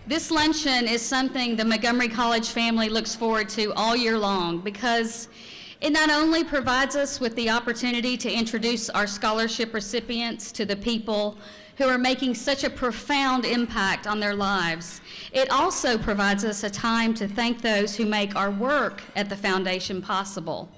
This luncheon is something the Montgomery College family looks forward to all year long because it not only provides us with the opportunity to introduce our scholarship recipients to the people who are making such a profound impact on their lives, it also provides us a time to thank those who make our work at the foundation possible.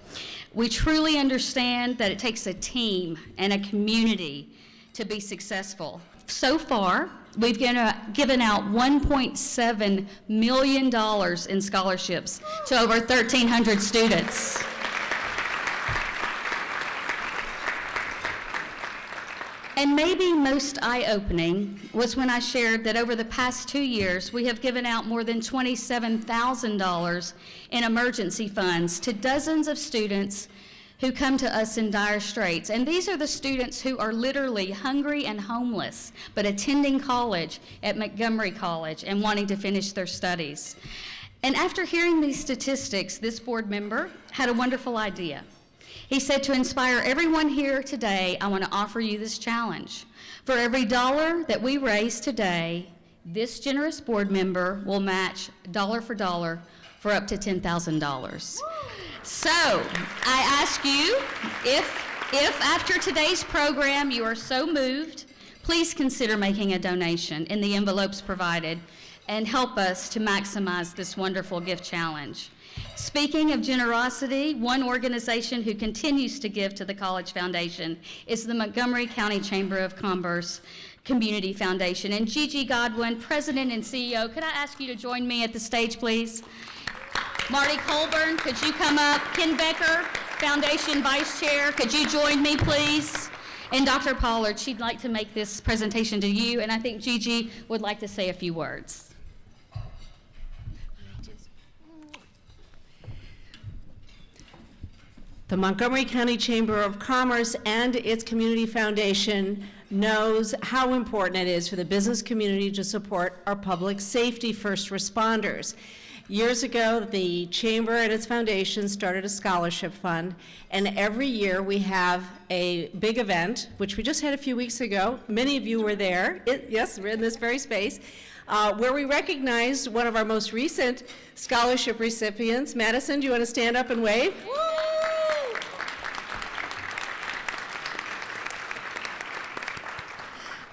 We truly understand that it takes a team and a community to be successful. So far, we've given out $1.7 million in scholarships to over 1,300 students. And maybe most eye-opening was when I shared that over the past 2 years, we have given out more than $27,000 in emergency funds to dozens of students who come to us in dire straits. And these are the students who are literally hungry and homeless, but attending college at Montgomery College and wanting to finish their studies. And after hearing these statistics, this board member had a wonderful idea. He said, to inspire everyone here today, I want to offer you this challenge. For every dollar that we raise today, this generous board member will match dollar for dollar for up to $10,000. So I ask you, if after today's program you are so moved, please consider making a donation in the envelopes provided and help us to maximize this wonderful gift challenge. Speaking of generosity, one organization who continues to give to the College Foundation is the Montgomery County Chamber of Commerce Community Foundation. And Gigi Godwin, President and CEO, could I ask you to join me at the stage, please? Marty Colburn, could you come up? Ken Becker, Foundation Vice Chair, could you join me, please? And Dr. Pollard, she'd like to make this presentation to you, and I think Gigi would like to say a few words. The Montgomery County Chamber of Commerce and its Community Foundation knows how important it is for the business community to support our public safety first responders. Years ago, the Chamber and its foundation started a scholarship fund, and every year we have a big event, which we just had a few weeks ago. Many of you were there. Yes, we're in this very space, where we recognized one of our most recent scholarship recipients. Madison, do you want to stand up and wave? Woo!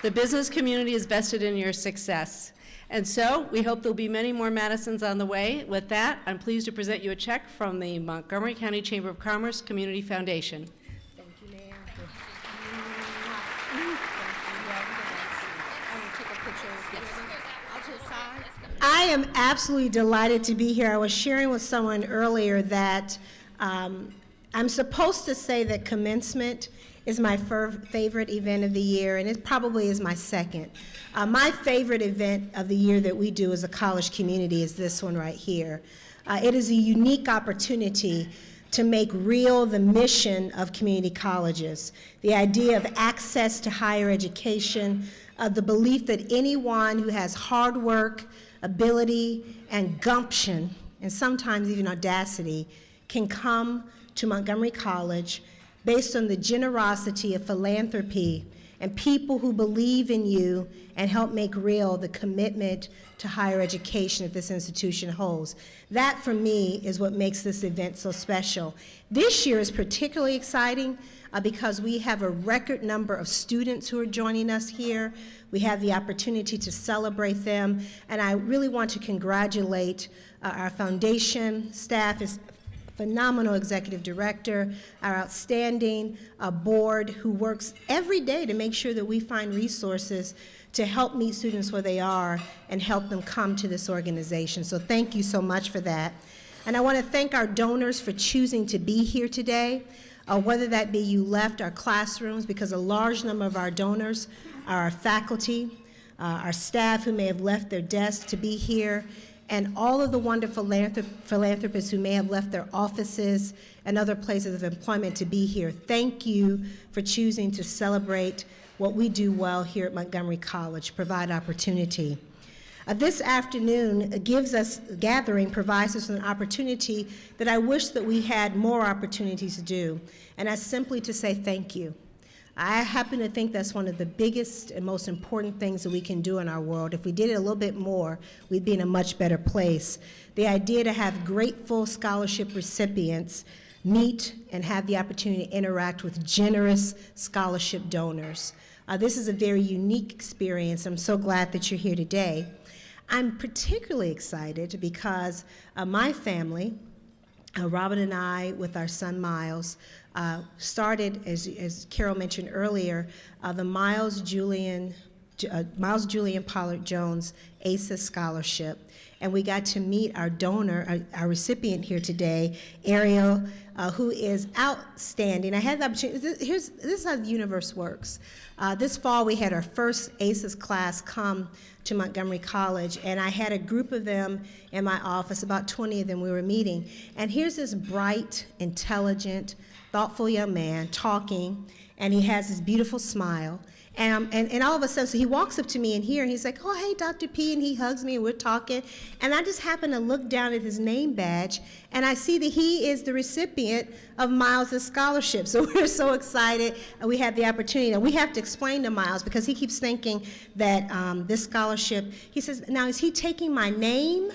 The business community is vested in your success. And so we hope there'll be many more Madisons on the way. With that, I'm pleased to present you a check from the Montgomery County Chamber of Commerce Community Foundation. Thank you, Mayor. I am absolutely delighted to be here. I was sharing with someone earlier that I'm supposed to say that commencement is my favorite event of the year, and it probably is my second. My favorite event of the year that we do as a college community is this one right here. It is a unique opportunity to make real the mission of community colleges, the idea of access to higher education, the belief that anyone who has hard work, ability, and gumption, and sometimes even audacity, can come to Montgomery College based on the generosity of philanthropy and people who believe in you and help make real the commitment to higher education that this institution holds. That, for me, is what makes this event so special. This year is particularly exciting because we have a record number of students who are joining us here. We have the opportunity to celebrate them, and I really want to congratulate our foundation staff, phenomenal executive director, our outstanding board who works every day to make sure that we find resources to help meet students where they are and help them come to this organization. So thank you so much for that. And I want to thank our donors for choosing to be here today, whether that be you left our classrooms, because a large number of our donors are our faculty, our staff who may have left their desks to be here, and all of the wonderful philanthropists who may have left their offices and other places of employment to be here. Thank you for choosing to celebrate what we do well here at Montgomery College, provide opportunity. This afternoon gathering provides us with an opportunity that I wish that we had more opportunities to do, and that's simply to say thank you. I happen to think that's one of the biggest and most important things that we can do in our world. If we did it a little bit more, we'd be in a much better place. The idea to have grateful scholarship recipients meet and have the opportunity to interact with generous scholarship donors. This is a very unique experience. I'm so glad that you're here today. I'm particularly excited because my family, Robin and I, with our son Miles, started, as Carol mentioned earlier, the Miles Julian Pollard Jones ACES Scholarship. And we got to meet our donor, our recipient here today, Ariel, who is outstanding. I had the opportunity, this is how the universe works. This fall we had our first ACES class come to Montgomery College, and I had a group of them in my office, about 20 of them we were meeting. And here's this bright, intelligent, thoughtful young man talking, and he has this beautiful smile. And all of a sudden, so he walks up to me in here, and he's like, oh, hey, Dr. P, and he hugs me, and we're talking. And I just happen to look down at his name badge, and I see that he is the recipient of Miles' scholarship. So we're so excited, and we have the opportunity. And we have to explain to Miles, because he keeps thinking that this scholarship, he says, now, is he taking my name?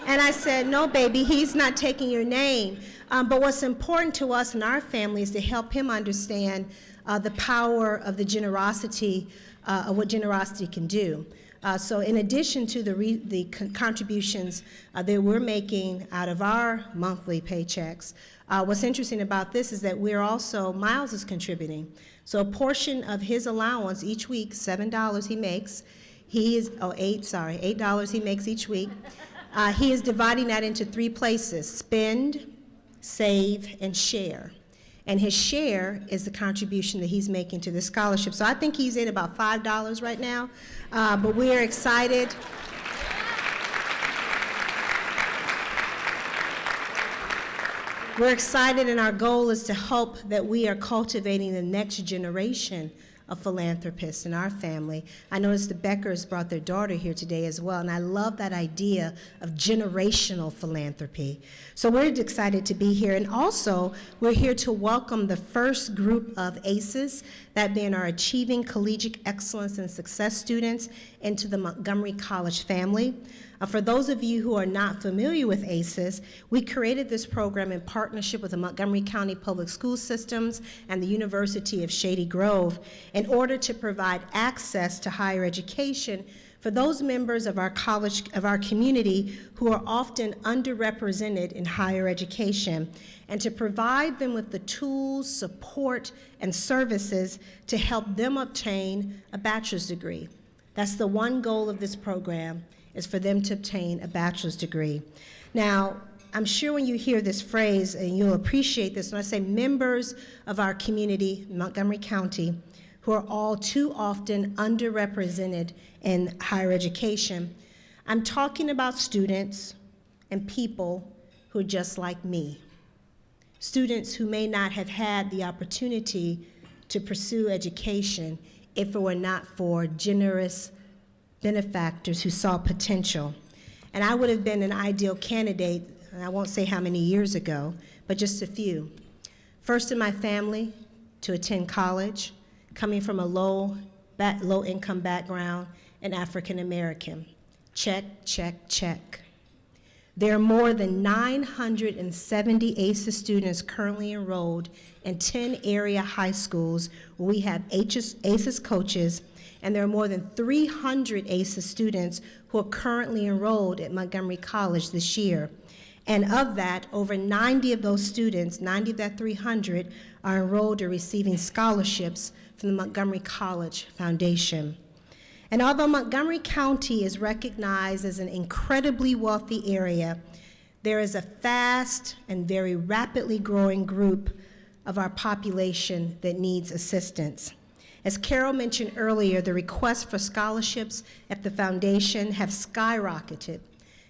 And I said, no, baby, he's not taking your name. But what's important to us and our family is to help him understand the power of the generosity, of what generosity can do. So in addition to the contributions that we're making out of our monthly paychecks, what's interesting about this is that we're also, Miles is contributing. So a portion of his allowance each week, $7 he makes, $8 he makes each week, he is dividing that into 3 places: spend, save, and share. And his share is the contribution that he's making to the scholarship. So I think he's in about $5 right now, but we are excited. We're excited, and our goal is to hope that we are cultivating the next generation of philanthropists in our family. I noticed the Beckers brought their daughter here today as well, and I love that idea of generational philanthropy. So we're excited to be here, and also we're here to welcome the first group of ACES, that being our Achieving Collegiate Excellence and Success students, into the Montgomery College family. For those of you who are not familiar with ACES, we created this program in partnership with the Montgomery County Public School Systems and the University of Shady Grove in order to provide access to higher education for those members of our community who are often underrepresented in higher education, and to provide them with the tools, support, and services to help them obtain a bachelor's degree. That's the one goal of this program, is for them to obtain a bachelor's degree. Now, I'm sure when you hear this phrase, and you'll appreciate this, when I say members of our community, Montgomery County, who are all too often underrepresented in higher education, I'm talking about students and people who are just like me. Students who may not have had the opportunity to pursue education if it were not for generous benefactors who saw potential. And I would have been an ideal candidate, and I won't say how many years ago, but just a few. First in my family to attend college, coming from a low-income background, and African American. Check, check, check. There are more than 970 ACES students currently enrolled in 10 area high schools where we have ACES coaches, and there are more than 300 ACES students who are currently enrolled at Montgomery College this year. And of that, over 90 of those students, 90 of that 300, are enrolled or receiving scholarships from the Montgomery College Foundation. And although Montgomery County is recognized as an incredibly wealthy area, there is a fast and very rapidly growing group of our population that needs assistance. As Carol mentioned earlier, the requests for scholarships at the foundation have skyrocketed,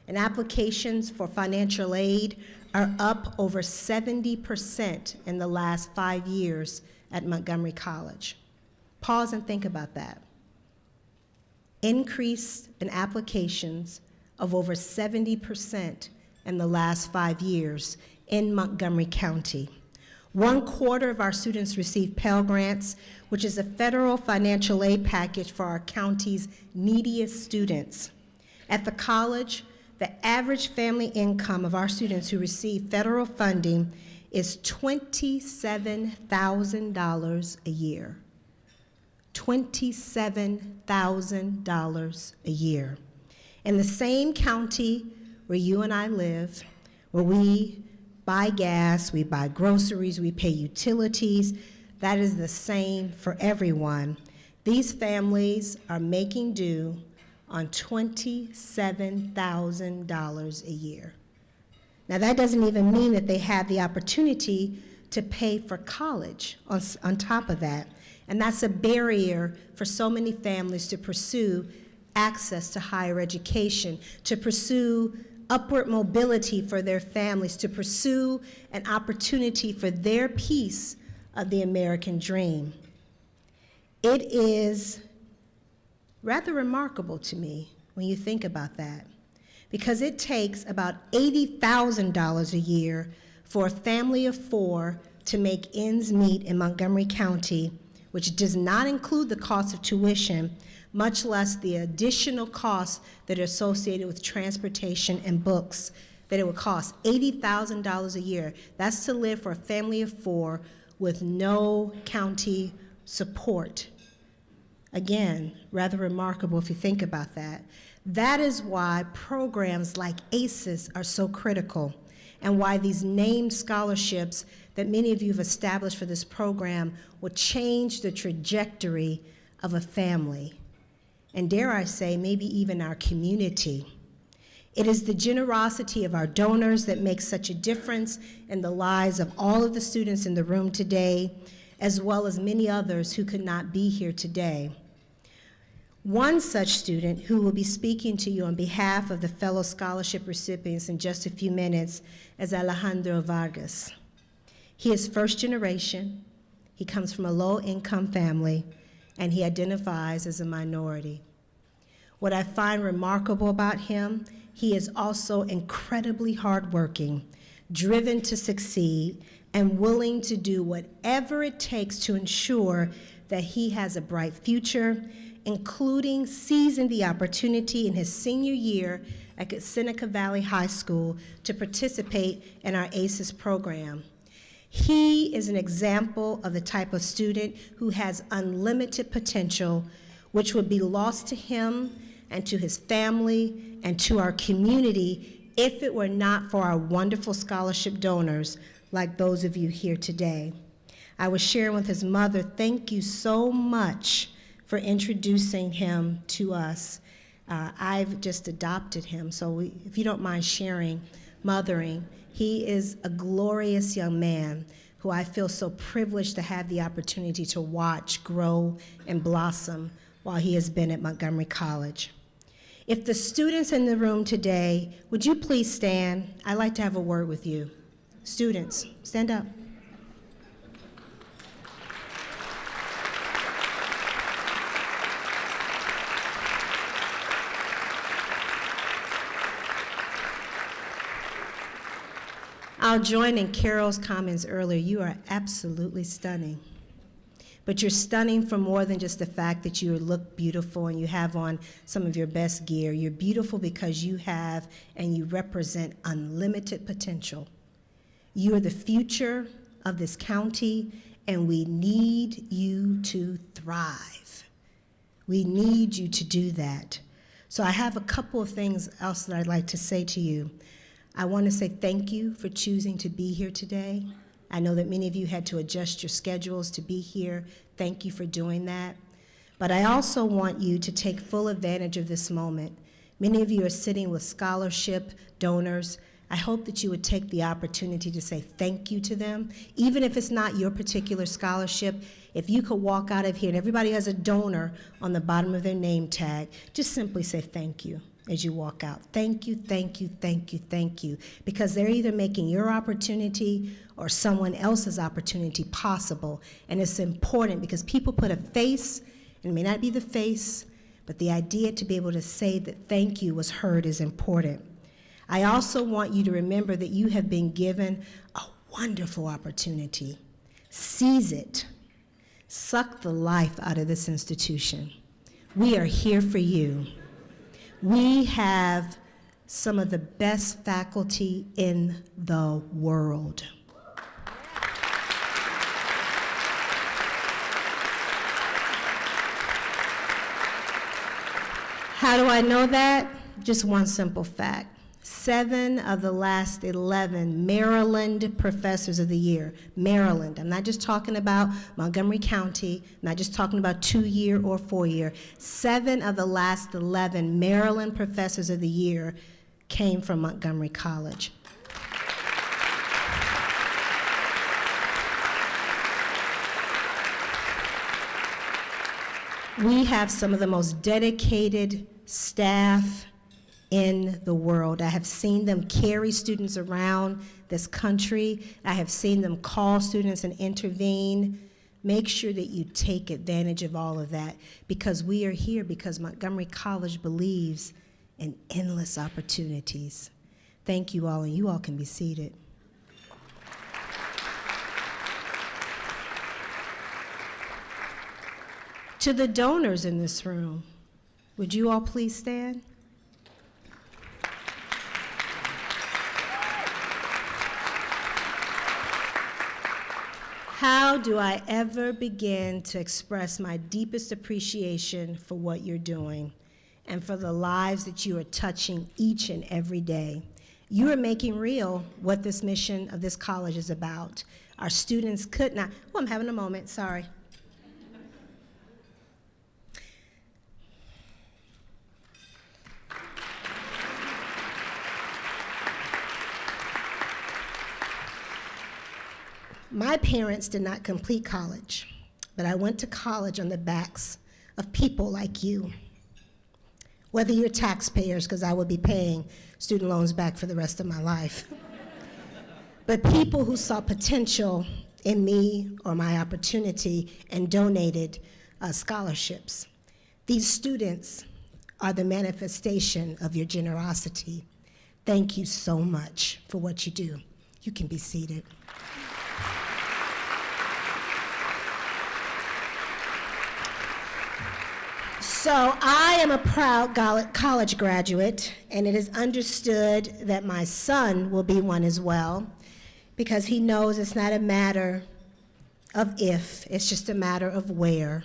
and applications for financial aid are up over 70% in the last 5 years at Montgomery College. Pause and think about that. Increase in applications of over 70% in the last 5 years in Montgomery County. 1/4 of our students receive Pell Grants, which is a federal financial aid package for our county's neediest students. At the college, the average family income of our students who receive federal funding is $27,000 a year. $27,000 a year. In the same county where you and I live, where we buy gas, we buy groceries, we pay utilities, that is the same for everyone. These families are making do on $27,000 a year. Now, that doesn't even mean that they have the opportunity to pay for college on top of that. And that's a barrier for so many families to pursue access to higher education, to pursue upward mobility for their families, to pursue an opportunity for their piece of the American dream. It is rather remarkable to me when you think about that, because it takes about $80,000 a year for a family of 4 to make ends meet in Montgomery County, which does not include the cost of tuition, much less the additional costs that are associated with transportation and books, that it would cost $80,000 a year. That's to live for a family of 4 with no county support. Again, rather remarkable if you think about that. That is why programs like ACES are so critical, and why these named scholarships that many of you have established for this program will change the trajectory of a family, and dare I say, maybe even our community. It is the generosity of our donors that makes such a difference in the lives of all of the students in the room today, as well as many others who could not be here today. One such student who will be speaking to you on behalf of the fellow scholarship recipients in just a few minutes is Alejandro Vargas. He is first generation, he comes from a low-income family, and he identifies as a minority. What I find remarkable about him, he is also incredibly hardworking, driven to succeed, and willing to do whatever it takes to ensure that he has a bright future, including seizing the opportunity in his senior year at Seneca Valley High School to participate in our ACES program. He is an example of the type of student who has unlimited potential, which would be lost to him and to his family and to our community if it were not for our wonderful scholarship donors like those of you here today. I was sharing with his mother, thank you so much for introducing him to us. I've just adopted him, so if you don't mind sharing, mothering, he is a glorious young man who I feel so privileged to have the opportunity to watch grow and blossom while he has been at Montgomery College. If the students in the room today, would you please stand? I'd like to have a word with you. Students, stand up. I'll join in Carol's comments earlier. You are absolutely stunning. But you're stunning for more than just the fact that you look beautiful and you have on some of your best gear. You're beautiful because you have and you represent unlimited potential. You are the future of this county, and we need you to thrive. We need you to do that. So I have a couple of things else that I'd like to say to you. I want to say thank you for choosing to be here today. I know that many of you had to adjust your schedules to be here. Thank you for doing that. But I also want you to take full advantage of this moment. Many of you are sitting with scholarship donors. I hope that you would take the opportunity to say thank you to them, even if it's not your particular scholarship. If you could walk out of here and everybody has a donor on the bottom of their name tag, just simply say thank you as you walk out. Thank you, thank you, thank you, thank you. Because they're either making your opportunity or someone else's opportunity possible. And it's important because people put a face, and it may not be the face, but the idea to be able to say that thank you was heard is important. I also want you to remember that you have been given a wonderful opportunity. Seize it. Suck the life out of this institution. We are here for you. We have some of the best faculty in the world. How do I know that? Just one simple fact. 7 of the last 11 Maryland Professors of the Year. Maryland. I'm not just talking about Montgomery County, I'm not just talking about 2-year or 4-year. 7 of the last 11 Maryland Professors of the Year came from Montgomery College. We have some of the most dedicated staff in the world. I have seen them carry students around this country. I have seen them call students and intervene. Make sure that you take advantage of all of that, because we are here because Montgomery College believes in endless opportunities. Thank you all, and you all can be seated. To the donors in this room, would you all please stand? How do I ever begin to express my deepest appreciation for what you're doing and for the lives that you are touching each and every day? You are making real what this mission of this college is about. Our students could not, oh, I'm having a moment, sorry. My parents did not complete college, but I went to college on the backs of people like you. Whether you're taxpayers, because I will be paying student loans back for the rest of my life, but people who saw potential in me or my opportunity and donated scholarships. These students are the manifestation of your generosity. Thank you so much for what you do. You can be seated. So I am a proud college graduate, and it is understood that my son will be one as well, because he knows it's not a matter of if, it's just a matter of where.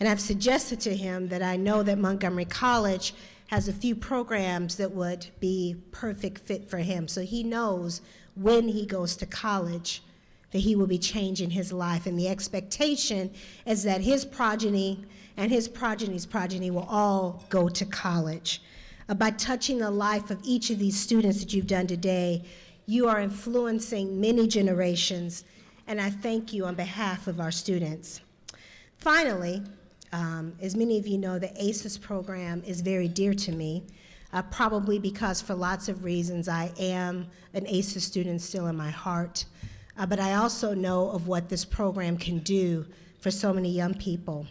And I've suggested to him that I know that Montgomery College has a few programs that would be perfect fit for him, so he knows when he goes to college that he will be changing his life, and the expectation is that his progeny and his progeny's progeny will all go to college. By touching the life of each of these students that you've done today, you are influencing many generations, and I thank you on behalf of our students. Finally, as many of you know, the ACES program is very dear to me, probably because for lots of reasons I am an ACES student still in my heart, but I also know of what this program can do for so many young people.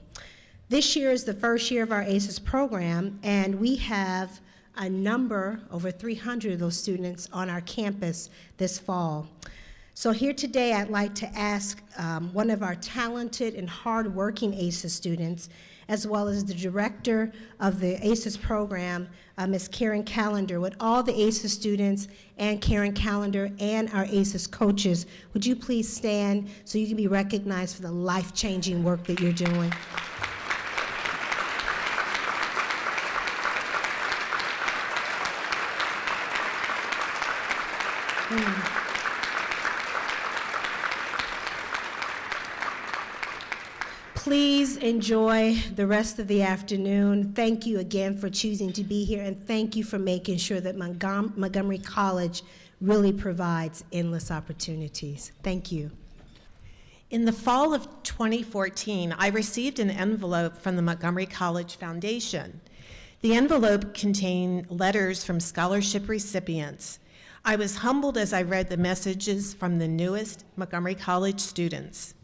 This year is the first year of our ACES program, and we have a number, over 300 of those students on our campus this fall. So here today, I'd like to ask one of our talented and hardworking ACES students, as well as the director of the ACES program, Ms. Karen Callender, with all the ACES students and Karen Callender and our ACES coaches, would you please stand so you can be recognized for the life-changing work that you're doing? Please enjoy the rest of the afternoon. Thank you again for choosing to be here, and thank you for making sure that Montgomery College really provides endless opportunities. Thank you. In the fall of 2014, I received an envelope from the Montgomery College Foundation. The envelope contained letters from scholarship recipients. I was humbled as I read the messages from the newest Montgomery College students.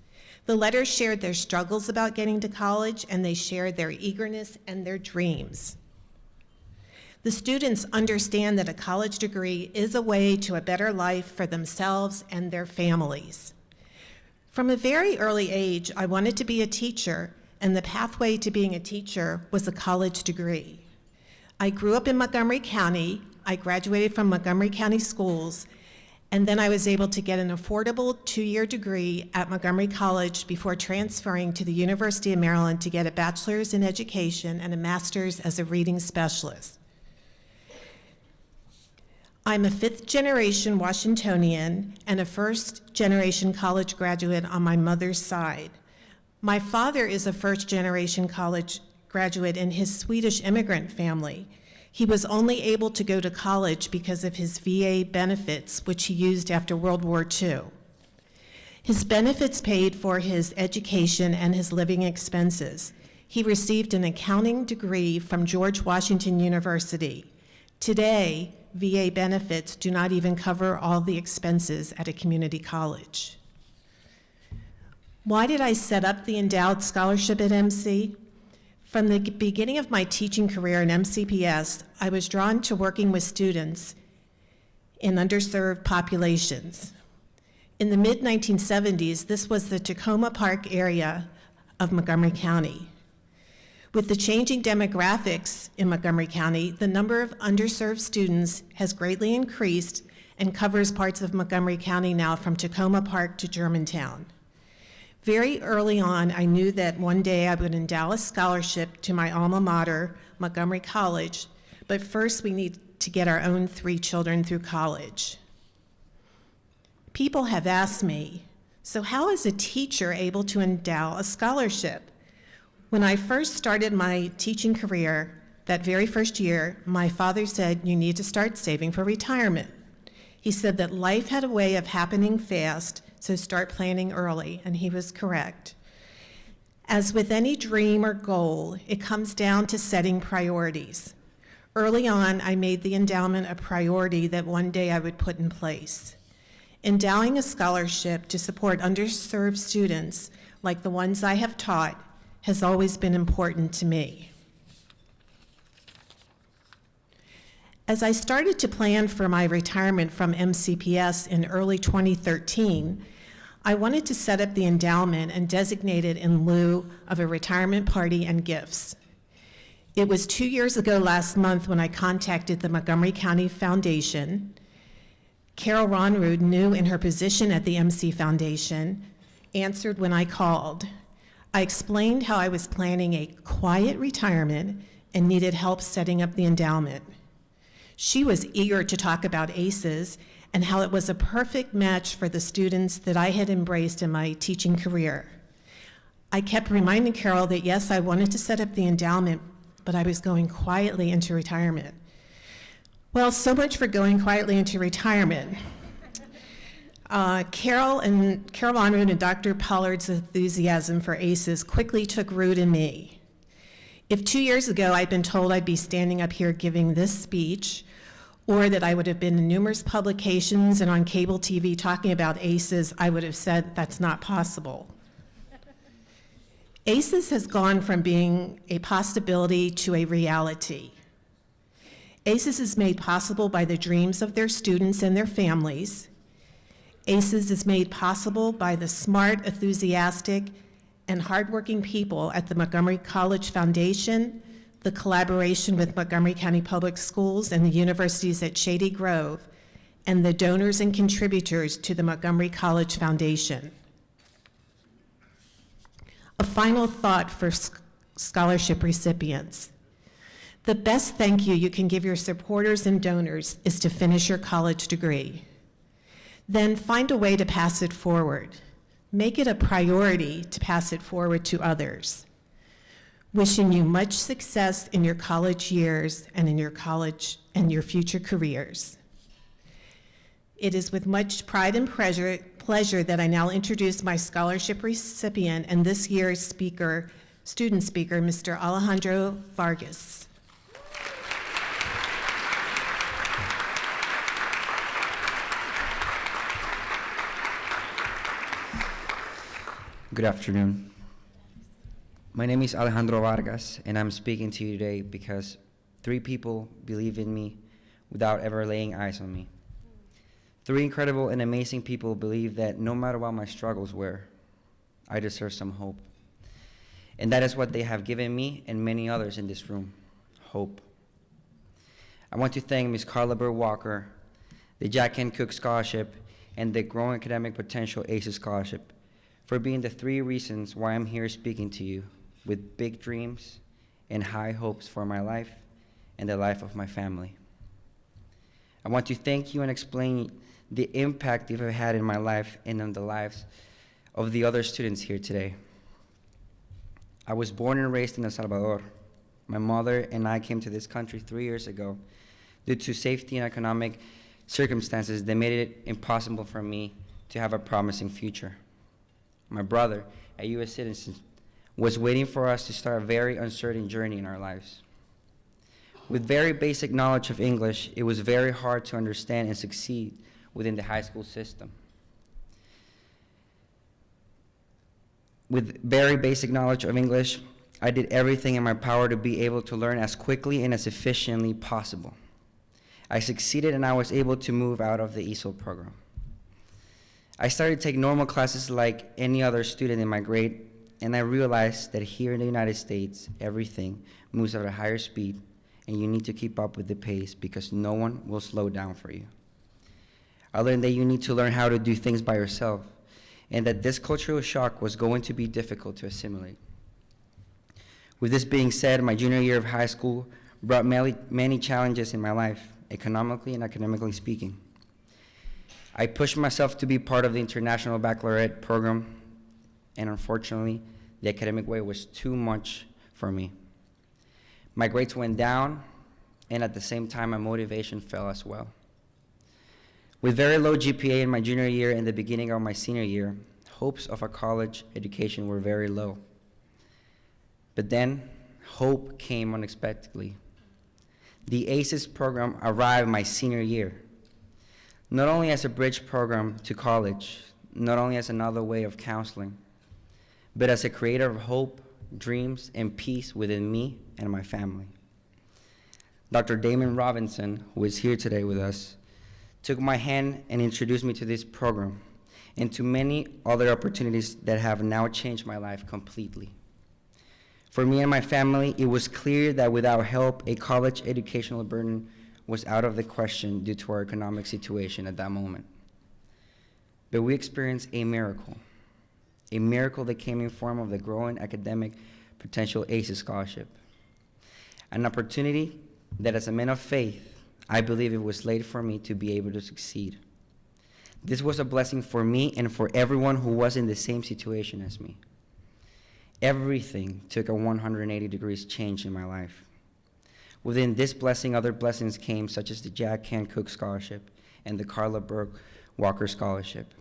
The letters shared their struggles about getting to college, and they shared their eagerness and their dreams. The students understand that a college degree is a way to a better life for themselves and their families. From a very early age, I wanted to be a teacher, and the pathway to being a teacher was a college degree. I grew up in Montgomery County. I graduated from Montgomery County schools, and then I was able to get an affordable 2-year degree at Montgomery College before transferring to the University of Maryland to get a bachelor's in education and a master's as a reading specialist. I'm a 5th-generation Washingtonian and a 1st-generation college graduate on my mother's side. My father is a 1st-generation college graduate in his Swedish immigrant family. He was only able to go to college because of his VA benefits, which he used after World War II. His benefits paid for his education and his living expenses. He received an accounting degree from George Washington University. Today, VA benefits do not even cover all the expenses at a community college. Why did I set up the Endowed Scholarship at MC? From the beginning of my teaching career in MCPS, I was drawn to working with students in underserved populations. In the mid-1970s, this was the Tacoma Park area of Montgomery County. With the changing demographics in Montgomery County, the number of underserved students has greatly increased and covers parts of Montgomery County now from Tacoma Park to Germantown. Very early on, I knew that one day I would endow a scholarship to my alma mater, Montgomery College, but first we need to get our own 3 children through college. People have asked me, so how is a teacher able to endow a scholarship? When I first started my teaching career, that very first year, my father said, you need to start saving for retirement. He said that life had a way of happening fast, so start planning early, and he was correct. As with any dream or goal, it comes down to setting priorities. Early on, I made the endowment a priority that one day I would put in place. Endowing a scholarship to support underserved students, like the ones I have taught, has always been important to me. As I started to plan for my retirement from MCPS in early 2013, I wanted to set up the endowment and designate it in lieu of a retirement party and gifts. It was 2 years ago last month when I contacted the Montgomery County Foundation. Carol Rognrud, new in her position at the MC Foundation, answered when I called. I explained how I was planning a quiet retirement and needed help setting up the endowment. She was eager to talk about ACEs and how it was a perfect match for the students that I had embraced in my teaching career. I kept reminding Carol that yes, I wanted to set up the endowment, but I was going quietly into retirement. Well, so much for going quietly into retirement. Carol Rognrud and Dr. Pollard's enthusiasm for ACEs quickly took root in me. If 2 years ago I'd been told I'd be standing up here giving this speech, or that I would have been in numerous publications and on cable TV talking about ACEs, I would have said that's not possible. ACEs has gone from being a possibility to a reality. ACEs is made possible by the dreams of their students and their families. ACEs is made possible by the smart, enthusiastic, and hardworking people at the Montgomery College Foundation, the collaboration with Montgomery County Public Schools and the universities at Shady Grove, and the donors and contributors to the Montgomery College Foundation. A final thought for scholarship recipients. The best thank you can give your supporters and donors is to finish your college degree. Then find a way to pass it forward. Make it a priority to pass it forward to others. Wishing you much success in your college years and in your college and your future careers. It is with much pride and pleasure that I now introduce my scholarship recipient and this year's student speaker, Mr. Alejandro Vargas. Good afternoon. My name is Alejandro Vargas, and I'm speaking to you today because 3 people believe in me without ever laying eyes on me. 3 incredible and amazing people believe that no matter what my struggles were, I deserve some hope. And that is what they have given me and many others in this room, hope. I want to thank Ms. Carla Burr Walker, the Jack Kent Cooke Scholarship, and the Growing Academic Potential ACES Scholarship for being the 3 reasons why I'm here speaking to you with big dreams and high hopes for my life and the life of my family. I want to thank you and explain the impact you've had in my life and on the lives of the other students here today. I was born and raised in El Salvador. My mother and I came to this country 3 years ago due to safety and economic circumstances that made it impossible for me to have a promising future. My brother, a U.S. citizen, was waiting for us to start a very uncertain journey in our lives. With very basic knowledge of English, it was very hard to understand and succeed within the high school system. With very basic knowledge of English, I did everything in my power to be able to learn as quickly and as efficiently possible. I succeeded and I was able to move out of the ESOL program. I started to take normal classes like any other student in my grade, and I realized that here in the United States, everything moves at a higher speed, and you need to keep up with the pace because no one will slow down for you. I learned that you need to learn how to do things by yourself, and that this cultural shock was going to be difficult to assimilate. With this being said, my junior year of high school brought many challenges in my life, economically and academically speaking. I pushed myself to be part of the International Baccalaureate program, and unfortunately, the academic weight was too much for me. My grades went down, and at the same time, my motivation fell as well. With very low GPA in my junior year and the beginning of my senior year, hopes of a college education were very low. But then, hope came unexpectedly. The ACES program arrived my senior year, not only as a bridge program to college, not only as another way of counseling, but as a creator of hope, dreams, and peace within me and my family. Dr. Damon Robinson, who is here today with us, took my hand and introduced me to this program and to many other opportunities that have now changed my life completely. For me and my family, it was clear that without help, a college educational burden was out of the question due to our economic situation at that moment. But we experienced a miracle that came in form of the Growing Academic Potential ACES Scholarship, an opportunity that as a man of faith, I believe it was laid for me to be able to succeed. This was a blessing for me and for everyone who was in the same situation as me. Everything took a 180 degrees change in my life. Within this blessing, other blessings came, such as the Jack Kent Cooke Scholarship and the Carla Burr Walker Scholarship.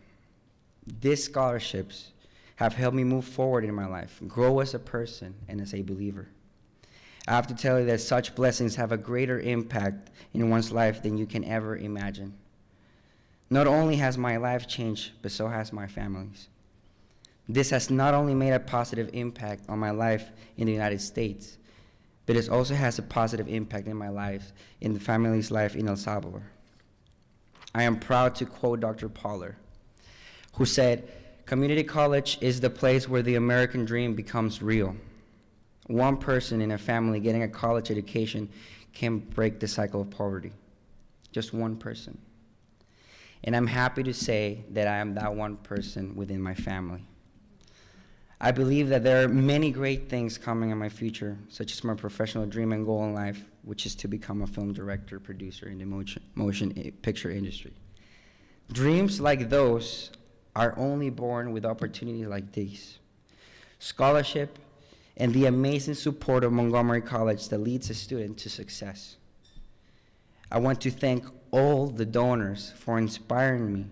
These scholarships have helped me move forward in my life, grow as a person and as a believer. I have to tell you that such blessings have a greater impact in one's life than you can ever imagine. Not only has my life changed, but so has my family's. This has not only made a positive impact on my life in the United States, but it also has a positive impact in my life, in the family's life in El Salvador. I am proud to quote Dr. Pollard, who said, "Community college is the place where the American dream becomes real. One person in a family getting a college education can break the cycle of poverty. Just one person." And I'm happy to say that I am that one person within my family. I believe that there are many great things coming in my future, such as my professional dream and goal in life, which is to become a film director, producer in the motion picture industry. Dreams like those are only born with opportunities like these. Scholarship and the amazing support of Montgomery College that leads a student to success. I want to thank all the donors for inspiring me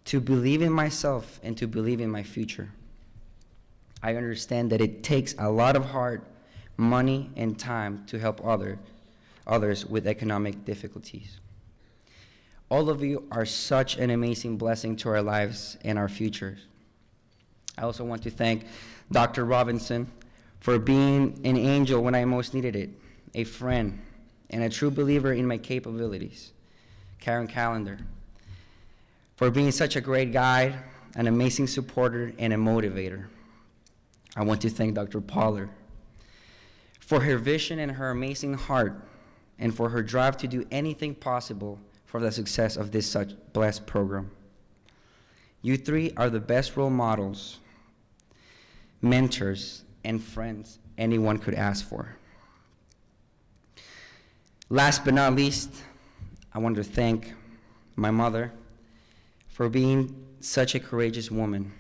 to believe in myself and to believe in my future. I understand that it takes a lot of heart, money, and time to help others with economic difficulties. All of you are such an amazing blessing to our lives and our futures. I also want to thank Dr. Robinson for being an angel when I most needed it, a friend, and a true believer in my capabilities, Karen Callender, for being such a great guide, an amazing supporter, and a motivator. I want to thank Dr. Pollard for her vision and her amazing heart, and for her drive to do anything possible for the success of this such blessed program. You three are the best role models, mentors, and friends anyone could ask for. Last but not least, I want to thank my mother for being such a courageous woman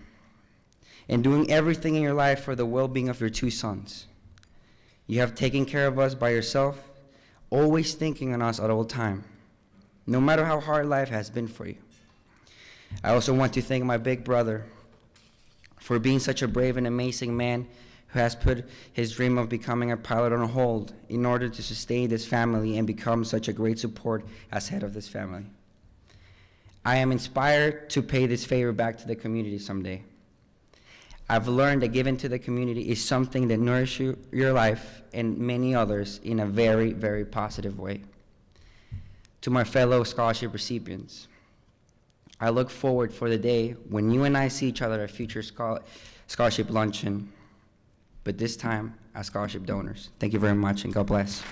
and doing everything in your life for the well-being of your two sons. You have taken care of us by yourself, always thinking on us at all time, no matter how hard life has been for you. I also want to thank my big brother for being such a brave and amazing man who has put his dream of becoming a pilot on hold in order to sustain this family and become such a great support as head of this family. I am inspired to pay this favor back to the community someday. I've learned that giving to the community is something that nourishes your life and many others in a very, very positive way. To my fellow scholarship recipients, I look forward for the day when you and I see each other at future scholarship luncheon, but this time as scholarship donors. Thank you very much, and God bless.